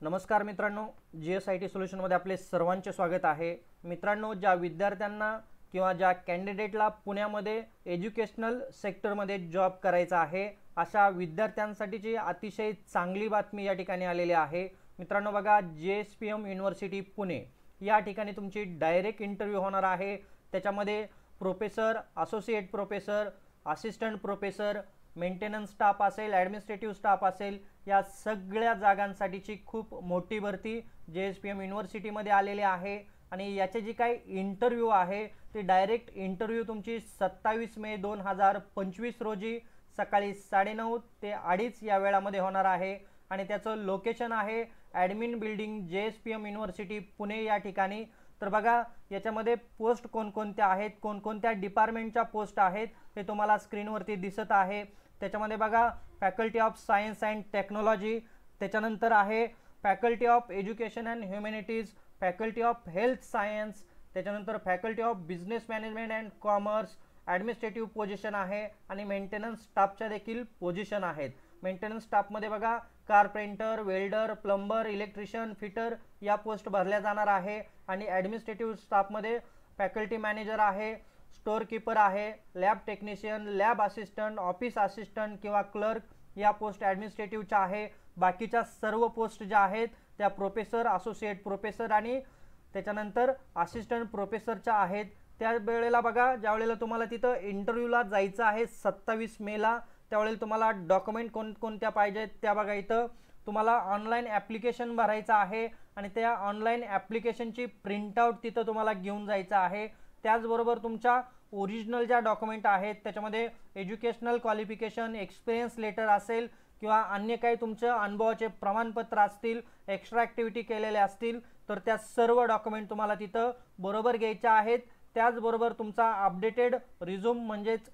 नमस्कार मित्रांनो, GSIT सोल्युशनमध्ये आपले सर्वांचे स्वागत आहे। मित्रांनो, ज्या विद्यार्थ्यांना किंवा ज्या कॅन्डिडेटला पुण्यामध्ये एज्युकेशनल सेक्टरमध्ये जॉब करायचा आहे, अशा विद्यार्थ्यांसाठीची अतिशय चांगली बातमी या ठिकाणी आलेली आहे। मित्रांनो बघा, JSPM युनिव्हर्सिटी पुणे या ठिकाणी तुमची डायरेक्ट इंटरव्ह्यू होणार आहे। त्याच्यामध्ये professor, associate professor, assistant professor, maintenance staff असेल, ॲडमिनिस्ट्रेटिव्ह स्टाफ असेल, या सगळ्या जागांसाठीची खूप मोठी भरती JSPM युनिव्हर्सिटीमध्ये आलेली आहे। आणि याचे जी काही इंटरव्ह्यू आहे ती डायरेक्ट इंटरव्ह्यू तुमची 27 मे 2025 रोजी सकाळी 9:30 ते 2:30 या वेळामध्ये होणार आहे। आणि त्याचं लोकेशन आहे admin building, JSPM university Pune या ठिकाणी। तर बघा, याच्यामध्ये पोस्ट कोणकोणत्या आहेत, कोणकोणत्या डिपार्टमेंटच्या पोस्ट आहेत हे तुम्हाला स्क्रीनवरती दिसत आहे। त्याच्यामध्ये बघा, faculty of science and technology, त्याच्यानंतर आहे faculty of education and humanities, faculty of health science, त्याच्यानंतर faculty of business management and commerce, administrative position आहे आणि मेंटेनन्स स्टाफच्या देखील पोझिशन आहेत। मेंटेनन्स स्टाफमध्ये बघा, carpenter, welder, plumber, electrician, fitter या पोस्ट भरल्या जाणार आहे। आणि ॲडमिनिस्ट्रेटिव्ह स्टाफमध्ये फॅकल्टी मॅनेजर आहे, स्टोअर कीपर आहे, lab technician, lab assistant, office assistant किंवा क्लर्क या पोस्ट ॲडमिनिस्ट्रेटिव्हच्या आहे। बाकीच्या सर्व पोस्ट ज्या आहेत त्या प्रोफेसर, असोसिएट प्रोफेसर आणि त्याच्यानंतर असिस्टंट प्रोफेसरच्या आहेत। त्या वेळेला बघा, ज्या वेळेला तुम्हाला तिथं इंटरव्ह्यूला जायचं आहे 27 मेला, त्यावेळेला तुम्हाला डॉक्युमेंट कोणकोणत्या पाहिजेत त्या बघा। इथं तुम्हाला ऑनलाईन ॲप्लिकेशन भरायचं आहे आणि त्या ऑनलाईन ॲप्लिकेशनची प्रिंटआउट तिथं तुम्हाला घेऊन जायचं आहे। त्याचबरोबर तुमच्या ओरिजिनल ज्या डॉक्युमेंट आहेत त्याच्यामध्ये एज्युकेशनल क्वालिफिकेशन, एक्सपिरियन्स लेटर असेल किंवा अन्य काही तुमच्या अनुभवाचे प्रमाणपत्र असतील, एक्स्ट्रा ॲक्टिव्हिटी केलेल्या असतील, तर त्या सर्व डॉक्युमेंट तुम्हाला तिथं बरोबर घ्यायच्या आहेत। त्याचबरोबर तुमचा अपडेटेड रिझ्यूम म्हणजेच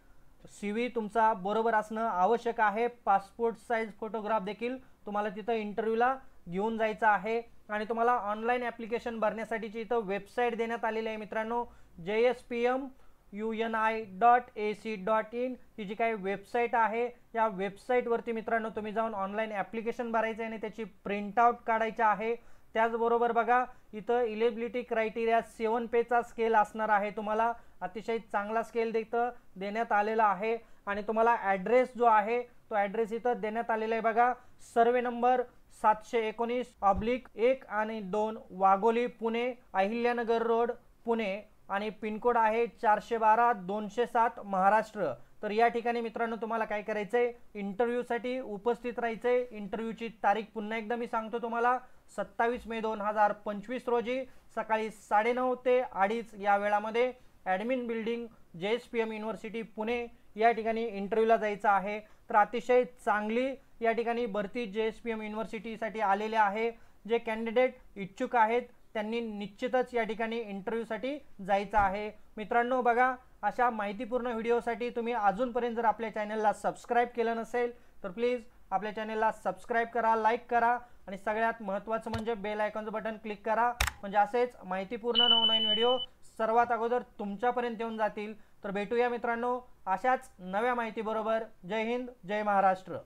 CV तुमचा बरोबर असणं आवश्यक आहे। पासपोर्ट साईज फोटोग्राफ देखील तुम्हाला तिथं इंटरव्ह्यूला घेऊन जायचं आहे। आणि तुम्हाला ऑनलाईन ॲप्लिकेशन भरण्यासाठीची इथं वेबसाईट देण्यात आलेली आहे मित्रांनो, JSPMUNI.ac.in ही जी काही वेबसाईट आहे या वेबसाईटवरती मित्रांनो तुम्ही जाऊन ऑनलाईन ॲप्लिकेशन भरायचं आहे आणि त्याची प्रिंटआउट काढायची आहे। त्याचबरोबर बघा, इथं इलिजिबिलिटी क्रायटेरिया 7 पेचा स्केल असणार आहे। तुम्हाला अतिशय चांगला स्केल देण्यात आलेला आहे। आणि तुम्हाला ॲड्रेस जो आहे तो ॲड्रेस इथं देण्यात आलेला आहे बघा, सर्वे नंबर 719/1 आणि 2 वाघोली पुणे, अहिल्यानगर रोड पुणे आणि पिनकोड आहे 412-207 महाराष्ट्र। तर या ठिकाणी मित्रांनो तुम्हाला काय करायचंय, इंटरव्ह्यूसाठी उपस्थित राहायचंय। इंटरव्ह्यूची तारीख पुन्हा एकदा मी सांगतो तुम्हाला, 27 मे 2025 रोजी सकाळी 9:30 ते 2:30 या वेळामध्ये admin building, JSPM university Pune या ठिकाणी इंटरव्ह्यूला जायचं आहे। तर अतिशय चांगली या ठिकाणी भरती JSPM युनिव्हर्सिटीसाठी आलेले आहे। जे कॅन्डिडेट इच्छुक आहेत त्यांनी निश्चितच या ठिकाणी इंटरव्ह्यूसाठी जायचं आहे। मित्रांनो बघा, अशा माहितीपूर्ण व्हिडिओसाठी तुम्ही अजूनपर्यंत जर आपल्या चॅनलला सबस्क्राईब केलं नसेल तर प्लीज आपल्या चॅनलला सबस्क्राईब करा, लाईक करा आणि सगळ्यात महत्त्वाचं म्हणजे बेल आयकॉनचं बटन क्लिक करा, म्हणजे असेच माहितीपूर्ण नवनवीन व्हिडिओ सर्वात अगोदर तुमच्यापर्यंत येऊन जातील। तर भेटूया मित्रांनो अशाच नव्या माहितीबरोबर। जय हिंद, जय महाराष्ट्र।